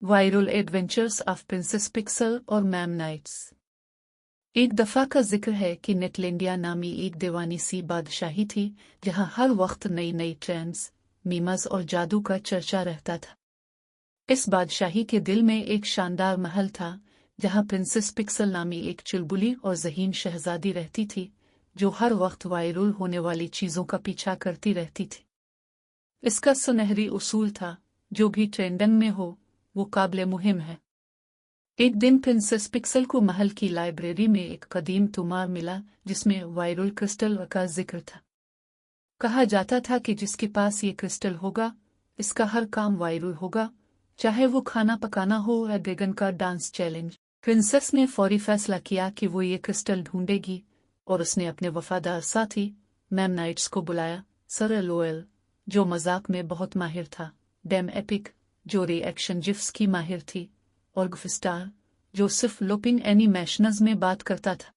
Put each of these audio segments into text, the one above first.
Viral adventures of princess pixel और ma'am nights. एक दफ़ा का जिक्र है कि नेटलैंडिया नामी एक दीवानी सी बादशाही थी जहां हर वक्त नई नई ट्रेंड्स, मीमस और जादू का चर्चा रहता था। इस बादशाही के दिल में एक शानदार महल था जहां प्रिंसेस पिक्सल नामी एक चुलबुली और ज़हीन शहजादी रहती थी जो हर वक्त वायरल होने वाली चीज़ों का पीछा करती रहती थी। इसका सुनहरी उसूल था, जो भी ट्रेंडिंग में हो वो काबिल मुहिम है। एक दिन प्रिंसेस पिक्सल को महल की लाइब्रेरी में एक कदीम तुमार मिला जिसमें वायरल क्रिस्टल का जिक्र था। कहा जाता था कि जिसके पास ये क्रिस्टल होगा इसका हर काम वायरल होगा, चाहे वो खाना पकाना हो या ड्रैगन का डांस चैलेंज। प्रिंसेस ने फौरी फैसला किया कि वो ये क्रिस्टल ढूंढेगी और उसने अपने वफादार साथी मैम नाइट्स को बुलाया। सर लोयल, जो मजाक में बहुत माहिर था, डेम एपिक, जो रिएक्शन जिफ्स की माहिर थी, और गुफस्टार, जो सिर्फ लोपिंग एनिमेशंस में बात करता था।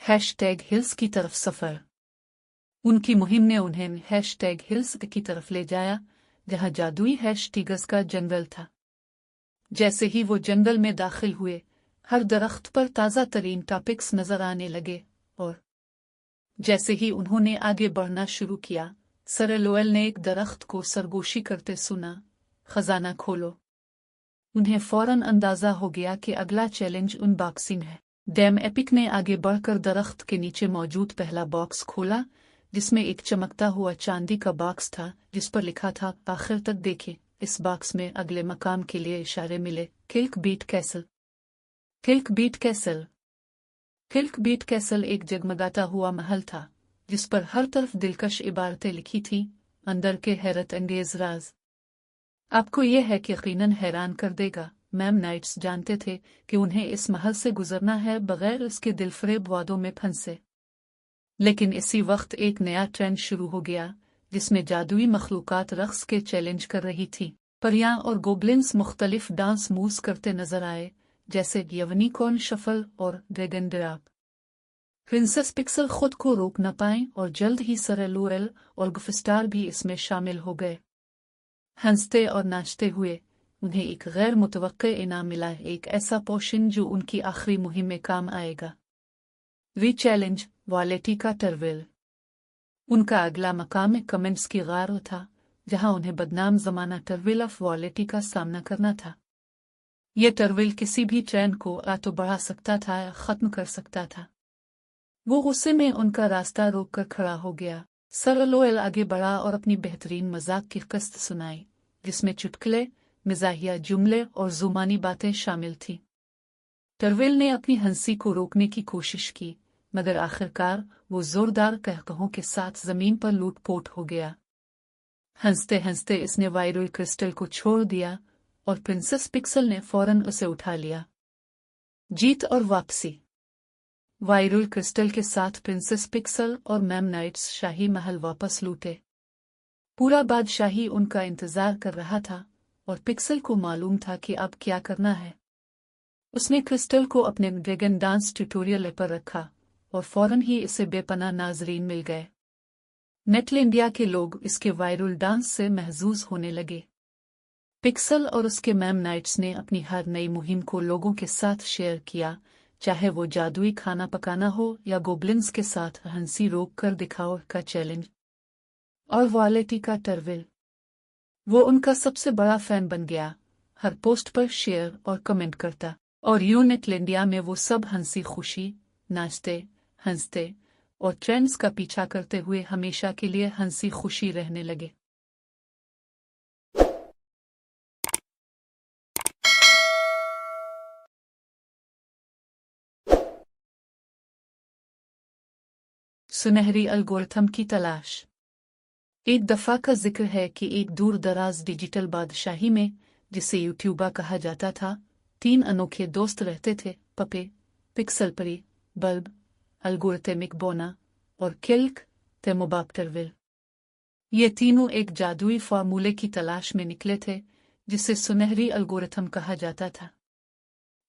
#हिल्स की तरफ सफर। उनकी मुहिम ने उन्हें #हिल्स की तरफ ले जाया जहां जादुई #टिगर्स का जंगल था। जैसे ही वो जंगल में दाखिल हुए हर दरख्त पर ताज़ा तरीन टॉपिक्स नजर आने लगे और जैसे ही उन्होंने आगे बढ़ना शुरू किया सर लोयल ने एक दरख्त को सरगोशी करते सुना, खजाना खोलो। उन्हें फौरन अंदाजा हो गया कि अगला चैलेंज अनबॉक्सिंग है। डेम एपिक ने आगे बढ़कर दरख्त के नीचे मौजूद पहला बॉक्स खोला जिसमें एक चमकता हुआ चांदी का बॉक्स था जिस पर लिखा था आखिर तक देखें। इस बॉक्स में अगले मकाम के लिए इशारे मिले। किल्कबीट कैसल। किल्कबीट कैसल। किल्कबीट कैसल एक जगमगाता हुआ महल था जिस पर हर तरफ दिलकश इबारतें लिखी थीं, अंदर के हैरत अंगेज राज। आपको यह है कि यकीनन हैरान कर देगा, मैम नाइट्स जानते थे कि उन्हें इस महल से गुजरना है बगैर इसके दिलफरेब वादों में फंसे। लेकिन इसी वक्त एक नया ट्रेंड शुरू हो गया जिसमें जादुई मखलूकात रक्स के चैलेंज कर रही थी। परियां और गोबलिन्स मुख्तलिफ डांस मूव्स करते नजर आए जैसे यूनिकॉर्न शफल और ड्रैगन ड्रॉप। प्रिंसेस पिक्सल खुद को रोक न पाए और जल्द ही सर लोयल और गुफस्टार भी इसमें शामिल हो गए। हंसते और नाचते हुए उन्हें एक गैर मुतवक्के इनाम मिला, एक ऐसा पोशन जो उनकी आखिरी मुहिम में काम आएगा। वी चैलेंज वालेटी का टर्विल। उनका अगला मकाम कमेंट्स की गार था जहां उन्हें बदनाम जमाना टर्विल ऑफ वालेटी का सामना करना था। यह टर्विल किसी भी ट्रेंड को या तो बढ़ा सकता था या खत्म कर सकता था। वो गुस्से में उनका रास्ता रोककर खड़ा हो गया। सर लोयल आगे बढ़ा और अपनी बेहतरीन मजाक की किस्त सुनाई जिसमें चुटकुले, मिजाहिया जुमले और जुबानी बातें शामिल थीं। टर्विल ने अपनी हंसी को रोकने की कोशिश की मगर आखिरकार वो जोरदार कहकहों के साथ जमीन पर लूटपोट हो गया। हंसते हंसते इसने वायरल क्रिस्टल को छोड़ दिया और प्रिंसेस पिक्सल ने फौरन उसे उठा लिया। जीत और वापसी। वायरल क्रिस्टल के साथ प्रिंसेस पिक्सल और मैम नाइट्स शाही महल वापस लूटे। पूरा बादशाही उनका इंतजार कर रहा था और पिक्सल को मालूम था कि अब क्या करना है। उसने क्रिस्टल को अपने ड्रैगन डांस ट्यूटोरियल पर रखा और फौरन ही इसे बेपनाह नाजरीन मिल गए। नेटलैंडिया के लोग इसके वायरल डांस से महजूज होने लगे। पिक्सल और उसके मैम नाइट्स ने अपनी हर नई मुहिम को लोगों के साथ शेयर किया, चाहे वो जादुई खाना पकाना हो या गोबलिन्स के साथ हंसी रोक कर दिखाओ का चैलेंज और वालेटी का टर्विल। वो उनका सबसे बड़ा फैन बन गया, हर पोस्ट पर शेयर और कमेंट करता और यूं नेटलैंडिया में वो सब हंसी खुशी, नाचते, हंसते और ट्रेंड्स का पीछा करते हुए हमेशा के लिए हंसी खुशी रहने लगे। सुनहरी एल्गोरिथम की तलाश। एक दफा का जिक्र है कि एक दूर दराज डिजिटल बादशाही में जिसे यूट्यूबा कहा जाता था 3 अनोखे दोस्त रहते थे, पपे, पिक्सल परी, बल्ब, एल्गोरिथमिक बोना और किल्क तेमोबाप्टरविल। ये तीनों एक जादुई फार्मूले की तलाश में निकले थे जिसे सुनहरी एल्गोरिथम कहा जाता था।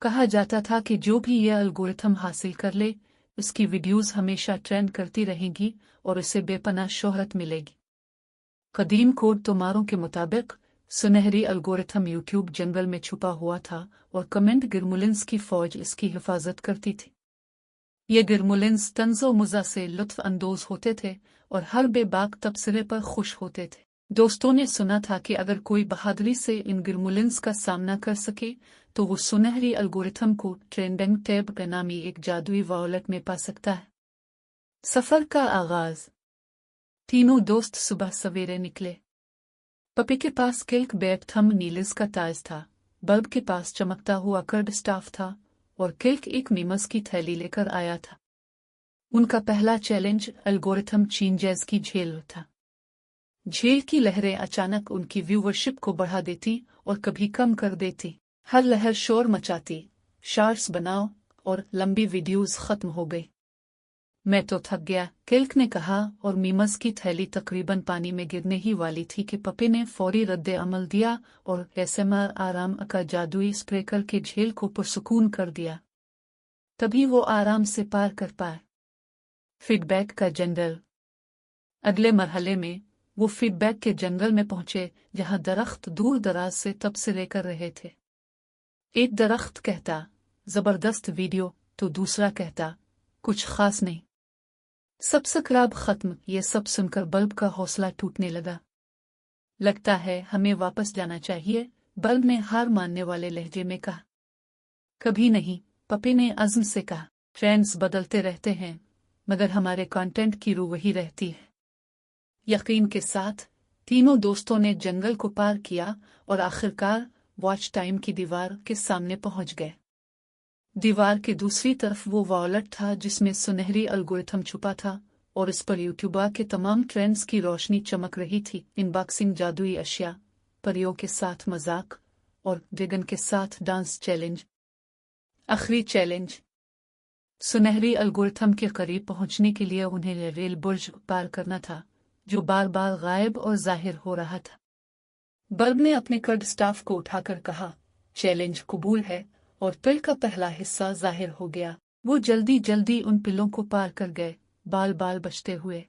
कहा जाता था कि जो भी यह एल्गोरिथम हासिल कर ले उसकी वीडियोस हमेशा ट्रेंड करती रहेंगी और उसे बेपनाह शोहरत मिलेगी। कदीम कोड तोमारों के मुताबिक सुनहरी एल्गोरिथम यूट्यूब जंगल में छुपा हुआ था और कमेंट गिरमुलिन्स की फौज इसकी हिफाजत करती थी। ये गिरमुलिन्स तंज़ो मुज़ा से लुत्फ़ अंदोज़ होते थे और हर बेबाक तबसरे पर खुश होते थे। दोस्तों ने सुना था कि अगर कोई बहादुरी से इन गिरमुलिन्स का सामना कर सके तो वो सुनहरी एल्गोरिथम को ट्रेंडिंग टैब के नामी एक जादुई वॉलेट में पा सकता है। सफ़र का आगाज़। तीनों दोस्त सुबह सवेरे निकले। पपी के पास किल्क बैग थंब नीलिस का ताज था, बल्ब के पास चमकता हुआ कर्ड स्टाफ था और किल्क एक मीमस की थैली लेकर आया था। उनका पहला चैलेंज एल्गोरिथम चेंजेस की झेल था। झेल की लहरें अचानक उनकी व्यूवरशिप को बढ़ा देती और कभी कम कर देती। हर लहर शोर मचाती, शॉर्ट्स बनाओ और लंबी वीडियोस खत्म हो गई। मैं तो थक गया, किल्क ने कहा और मीमस की थैली तकरीबन पानी में गिरने ही वाली थी कि पपी ने फौरी रद्दे अमल दिया और एसएमआर आराम का जादुई स्प्रे करके झेल को पुरसुकून कर दिया। तभी वो आराम से पार कर पाए। फीडबैक का जंगल। अगले मरहले में वो फीडबैक के जंगल में पहुंचे जहां दरख्त दूर दराज से तबसरे कर रहे थे। एक दरख्त कहता, जबरदस्त वीडियो, तो दूसरा कहता, कुछ खास नहीं। सब्सक्राइब खत्म। ये सब सुनकर बल्ब का हौसला टूटने लगा। लगता है हमें वापस जाना चाहिए, बल्ब ने हार मानने वाले लहजे में कहा। कभी नहीं, पपी ने अज़्म से कहा। ट्रेंड्स बदलते रहते हैं मगर हमारे कंटेंट की रूह वही रहती है। यकीन के साथ तीनों दोस्तों ने जंगल को पार किया और आखिरकार वॉच टाइम की दीवार के सामने पहुंच गए। दीवार के दूसरी तरफ वो वॉलेट था जिसमें सुनहरी एल्गोरिथम छुपा था और इस पर यूट्यूबर के तमाम ट्रेंड्स की रोशनी चमक रही थी। अनबॉक्सिंग, जादुई अशिया, परियों के साथ मजाक और ड्रैगन के साथ डांस चैलेंज। आखिरी चैलेंज। सुनहरी एल्गोरिथम के करीब पहुंचने के लिए उन्हें रेल बुर्ज पार करना था जो बार बार गायब और जाहिर हो रहा था। बल्ब ने अपने कर्ड स्टाफ को उठाकर कहा, चैलेंज कबूल है, और पिल का पहला हिस्सा जाहिर हो गया। वो जल्दी जल्दी उन पिलों को पार कर गए, बाल बाल बचते हुए।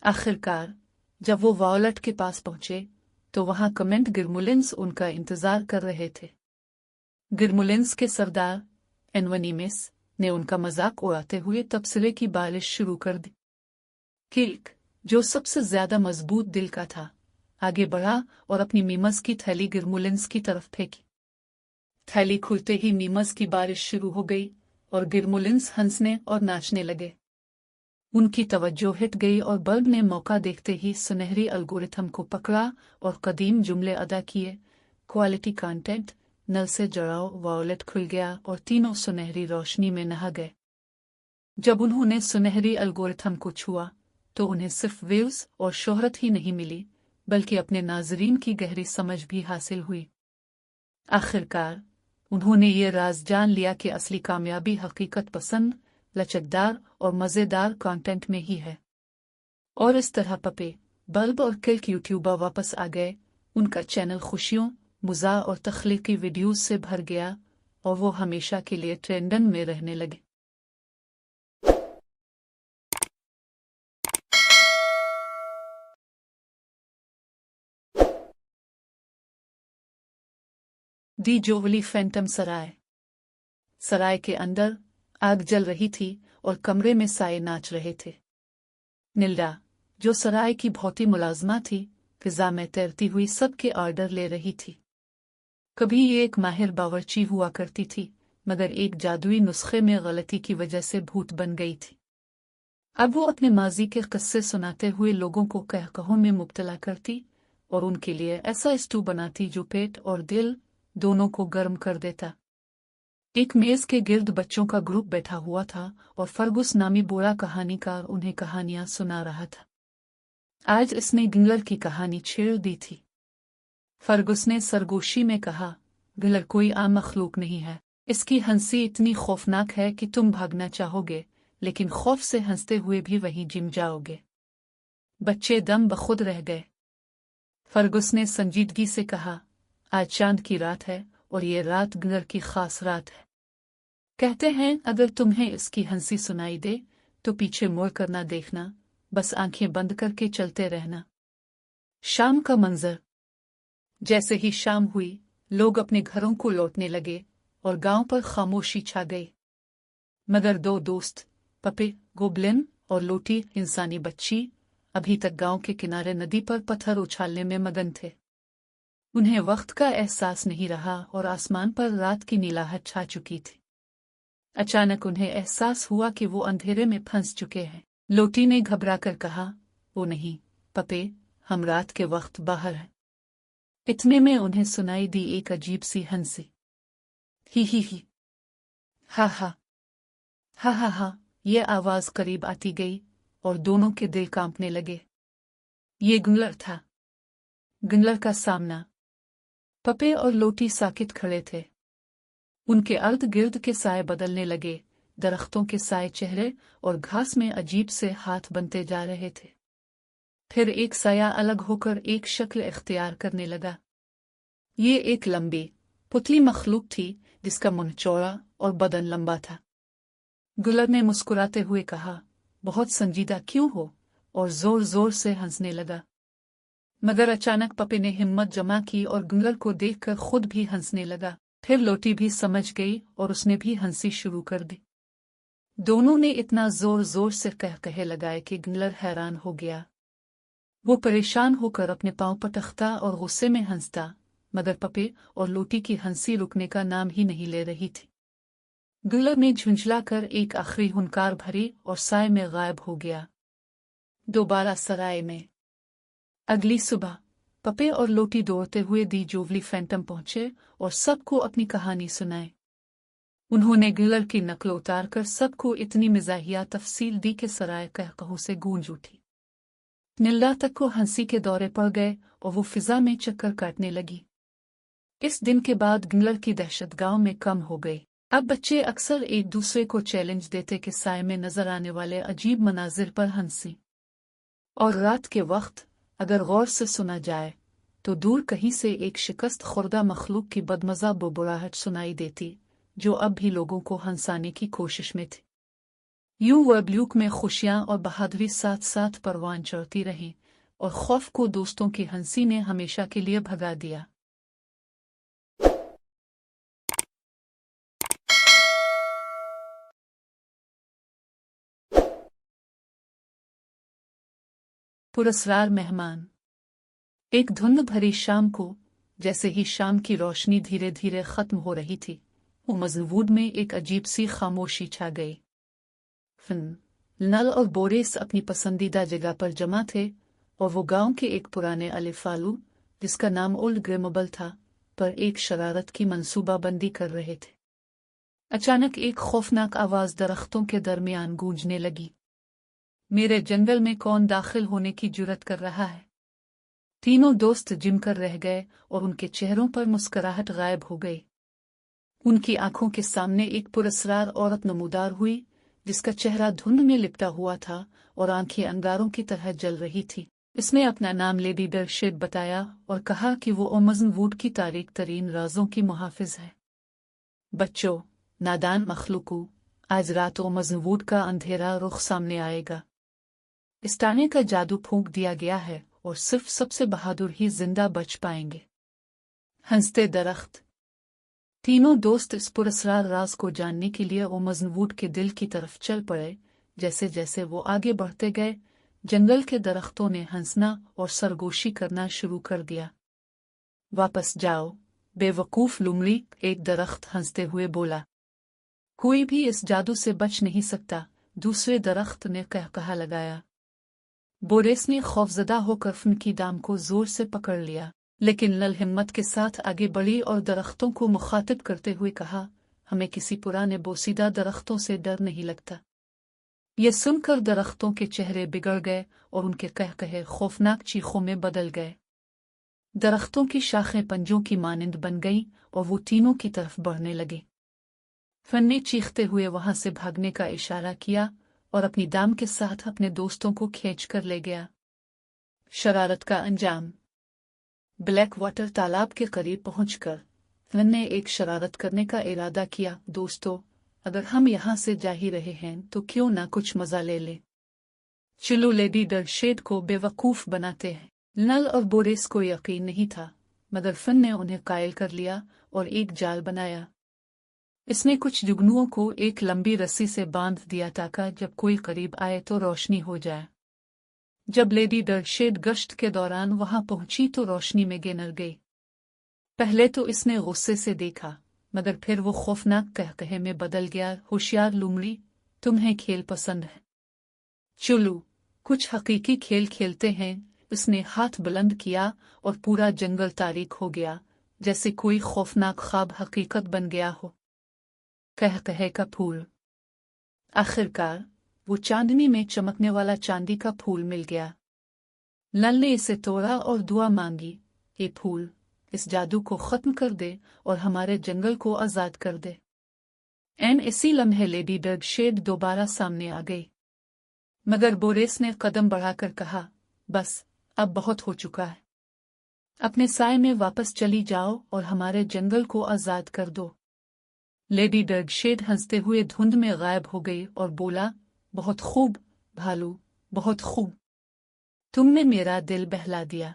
आखिरकार जब वो वॉलेट के पास पहुंचे तो वहां कमेंट गिरमुलिन्स उनका इंतजार कर रहे थे। गिरमुलिन्स के सरदार एनवनीमिस ने उनका मजाक उड़ाते हुए तबसरे की बारिश शुरू कर दी। किल्क, जो सबसे ज्यादा मजबूत दिल का था, आगे बढ़ा और अपनी मीमस की थैली गिरमुलिन्स की तरफ फेंकी। थैली खुलते ही मीमस की बारिश शुरू हो गई और गिरमुलिन्स हंसने और नाचने लगे। उनकी तवज्जो हट गई और बल्ब ने मौका देखते ही सुनहरी एल्गोरिथम को पकड़ा और कदीम जुमले अदा किए। क्वालिटी कंटेंट, नल से जड़ाओ। वॉलेट खुल गया और तीनों सुनहरी रोशनी में नहा गए। जब उन्होंने सुनहरी एल्गोरिथम को छुआ तो उन्हें सिर्फ व्यूज और शोहरत ही नहीं मिली बल्कि अपने नाजरीन की गहरी समझ भी हासिल हुई। आखिरकार उन्होंने ये राज जान लिया कि असली कामयाबी हकीकत पसंद, लचकदार और मज़ेदार कंटेंट में ही है। और इस तरह पपे, बल्ब और किल्क यूट्यूबर वापस आ गए। उनका चैनल खुशियों, मज़ाक और तख्लीकी वीडियोज से भर गया और वो हमेशा के लिए ट्रेंडिंग में रहने लगे। दी जोवली फैंटम सराय। सराय के अंदर आग जल रही थी और कमरे में साए नाच रहे थे। निल्डा, जो सराय की भौती मुलाजमा थी, फिजा में तैरती हुई सबके ऑर्डर ले रही थी। कभी ये एक माहिर बावर्ची हुआ करती थी मगर एक जादुई नुस्खे में गलती की वजह से भूत बन गई थी। अब वो अपने माजी के किस्से सुनाते हुए लोगों को कहकहों में मुब्तला करती और उनके लिए ऐसा स्टू बनाती जो पेट और दिल दोनों को गर्म कर देता। एक मेज के गिर्द बच्चों का ग्रुप बैठा हुआ था और फर्गुस नामी बूढ़ा कहानीकार उन्हें कहानियां सुना रहा था। आज इसने गिंगलर की कहानी छेड़ दी थी। फर्गुस ने सरगोशी में कहा, गिलर कोई आम मखलूक नहीं है। इसकी हंसी इतनी खौफनाक है कि तुम भागना चाहोगे लेकिन खौफ से हंसते हुए भी वहीं जिम जाओगे। बच्चे दम बखुद रह गए। फर्गुस ने संजीदगी से कहा, आज चांद की रात है और ये रात गिलर की खास रात है। कहते हैं अगर तुम्हें इसकी हंसी सुनाई दे तो पीछे मुड़ कर ना देखना, बस आंखें बंद करके चलते रहना। शाम का मंजर। जैसे ही शाम हुई, लोग अपने घरों को लौटने लगे और गांव पर खामोशी छा गई। मगर दो दोस्त, पपे गोबलिन और लोटी इंसानी बच्ची, अभी तक गांव के किनारे नदी पर पत्थर उछालने में मगन थे। उन्हें वक्त का एहसास नहीं रहा और आसमान पर रात की नीलाहट छा चुकी थी। अचानक उन्हें एहसास हुआ कि वो अंधेरे में फंस चुके हैं। लोटी ने घबराकर कहा, ओ नहीं पपे, हम रात के वक्त बाहर हैं। इतने में उन्हें सुनाई दी एक अजीब सी हंसी। ही हा हा हा हा हा। ये आवाज करीब आती गई और दोनों के दिल कांपने लगे। ये गुंगलर था। गुंगलर का सामना। पपे और लोटी साकित खड़े थे। उनके अर्ध गिर्द के साए बदलने लगे, दरख्तों के साए चेहरे और घास में अजीब से हाथ बनते जा रहे थे। फिर एक साया अलग होकर एक शक्ल इख्तियार करने लगा। ये एक लंबी, पुतली मखलूक थी जिसका मुंह चौड़ा और बदन लंबा था। गुलर ने मुस्कुराते हुए कहा, बहुत संजीदा क्यों हो, और जोर जोर से हंसने लगा। मगर अचानक पपे ने हिम्मत जमा की और गुलर को देखकर खुद भी हंसने लगा। फिर लोटी भी समझ गई और उसने भी हंसी शुरू कर दी। दोनों ने इतना जोर जोर से कहे लगाए कि गुलर हैरान हो गया। वो परेशान होकर अपने पांव पटकता और गुस्से में हंसता, मगर पपे और लोटी की हंसी रुकने का नाम ही नहीं ले रही थी। गुलर ने झुंझलाकर एक आखिरी हुंकार भरी और साए में गायब हो गया। दोबारा सराय में। अगली सुबह पपे और लोटी दौड़ते हुए दी जोवली फैंटम पहुंचे और सबको अपनी कहानी सुनाई। उन्होंने गुलर की नकल उतारकर सबको इतनी मिजाहिया तफसील दी कि सराय कहकहों से गूंज उठी। निल्ला तक को हंसी के दौरे पड़ गए और वो फिजा में चक्कर काटने लगी। इस दिन के बाद गुलर की दहशत गांव में कम हो गई। अब बच्चे अक्सर एक दूसरे को चैलेंज देते कि साए में नजर आने वाले अजीब मनाजिर पर हंसी। और रात के वक्त अगर गौर से सुना जाए तो दूर कहीं से एक शिकस्त खुर्दा मखलूक की बदमजा बुबुराहट सुनाई देती, जो अब भी लोगों को हंसाने की कोशिश में थी। यूं वर्ब्ल्यूक में खुशियां और बहादुरी साथ साथ परवान चढ़ती रहीं और खौफ को दोस्तों की हंसी ने हमेशा के लिए भगा दिया। पुरस्कार मेहमान। एक धुंध भरी शाम को, जैसे ही शाम की रोशनी धीरे धीरे खत्म हो रही थी, वो मजवूड में एक अजीब सी खामोशी छा गई। नल और बोरेस अपनी पसंदीदा जगह पर जमा थे और वो गांव के एक पुराने अलिफालू, जिसका नाम ओल्ड ग्रेमबल था, पर एक शरारत की मंसूबाबंदी कर रहे थे। अचानक एक खौफनाक आवाज दरख्तों के दरमियान गूंजने लगी। मेरे जंगल में कौन दाखिल होने की जुर्रत कर रहा है? तीनों दोस्त जिम कर रह गए और उनके चेहरों पर मुस्कुराहट गायब हो गई। उनकी आंखों के सामने एक पुरस्कार औरत नमूदार हुई, जिसका चेहरा धुंध में लिपटा हुआ था और आंखें अंगारों की तरह जल रही थी। इसने अपना नाम लेडी डरशेड बताया और कहा कि वो मजवूड की तारीख तरीन राजों की मुहाफिज है। बच्चों, नादान मखलूकू, आज रात मजवूड का अंधेरा रुख सामने आएगा। इस ताने का जादू फूंक दिया गया है और सिर्फ सबसे बहादुर ही जिंदा बच पाएंगे। हंसते दरख्त। तीनों दोस्त इस पुरस्कार राज को जानने के लिए मजवूड के दिल की तरफ चल पड़े। जैसे जैसे वो आगे बढ़ते गए, जंगल के दरख्तों ने हंसना और सरगोशी करना शुरू कर दिया। वापस जाओ, बेवकूफ लुमड़ी, एक दरख्त हंसते हुए बोला। कोई भी इस जादू से बच नहीं सकता, दूसरे दरख्त ने कहा लगाया। बोरेस ने खौफजदा होकर फन की दाम को जोर से पकड़ लिया, लेकिन नल हिम्मत के साथ आगे बढ़ी और दरख्तों को मुखातिब करते हुए कहा, हमें किसी पुराने बोसीदा दरख्तों से डर नहीं लगता। ये सुनकर दरख्तों के चेहरे बिगड़ गए और उनके कहे खौफनाक चीखों में बदल गए। दरख्तों की शाखें पंजों की मानिंद बन गईं और वो तीनों की तरफ बढ़ने लगे। फन ने चीखते हुए वहां से भागने का इशारा किया और अपनी दाम के साथ अपने दोस्तों को खींच कर ले गया। शरारत का अंजाम। ब्लैक वाटर तालाब के करीब पहुंचकर फन ने एक शरारत करने का इरादा किया। दोस्तों, अगर हम यहाँ से जा ही रहे हैं तो क्यों ना कुछ मजा ले ले। चलो लेडी डरशेड को बेवकूफ बनाते हैं। नल और बोरेस को यकीन नहीं था मगर फिन ने उन्हें कायल कर लिया और एक जाल बनाया। इसने कुछ जुगनुओं को एक लंबी रस्सी से बांध दिया ताकि जब कोई करीब आए तो रोशनी हो जाए। जब लेडी डर्कशेड गश्त के दौरान वहां पहुंची तो रोशनी में गिर गई। पहले तो इसने गुस्से से देखा, मगर फिर वो खौफनाक कहकहे में बदल गया। होशियार लूमड़ी, तुम्हें खेल पसंद है? चलो कुछ हकीकी खेल खेलते हैं। उसने हाथ बुलंद किया और पूरा जंगल तारीक हो गया, जैसे कोई खौफनाक ख्वाब हकीकत बन गया हो। कहकहे का फूल। आखिरकार वो चांदनी में चमकने वाला चांदी का फूल मिल गया। नल ने इसे तोड़ा और दुआ मांगी, ये फूल इस जादू को खत्म कर दे और हमारे जंगल को आजाद कर दे। एन इसी लम्हे लेडी डर्कशेड दोबारा सामने आ गई, मगर बोरेस ने कदम बढ़ाकर कहा, बस अब बहुत हो चुका है। अपने साए में वापस चली जाओ और हमारे जंगल को आजाद कर दो। लेडी डर्कशेड हंसते हुए धुंध में गायब हो गई और बोला, बहुत खूब भालू, बहुत खूब। तुमने मेरा दिल बहला दिया।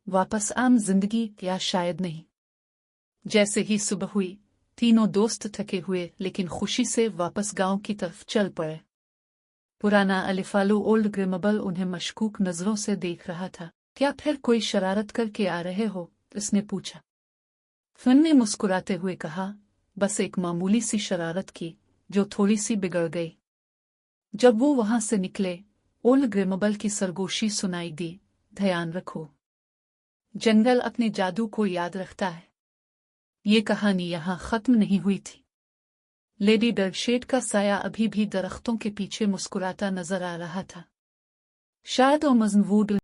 वापस आम जिंदगी या शायद नहीं। जैसे ही सुबह हुई, तीनों दोस्त थके हुए लेकिन खुशी से वापस गांव की तरफ चल पड़े। पुराना अलिफालू ओल्ड ग्रिमबल उन्हें मशकूक नजरों से देख रहा था। क्या फिर कोई शरारत करके आ रहे हो? उसने पूछा। फिन ने मुस्कुराते हुए कहा, बस एक मामूली सी शरारत की जो थोड़ी सी बिगड़ गई। जब वो वहां से निकले, ओल्ड ग्रिमबल की सरगोशी सुनाई दी, ध्यान रखो, जंगल अपने जादू को याद रखता है। ये कहानी यहाँ खत्म नहीं हुई थी। लेडी डर्कशेड का साया अभी भी दरख्तों के पीछे मुस्कुराता नजर आ रहा था। शायद और मजनवूड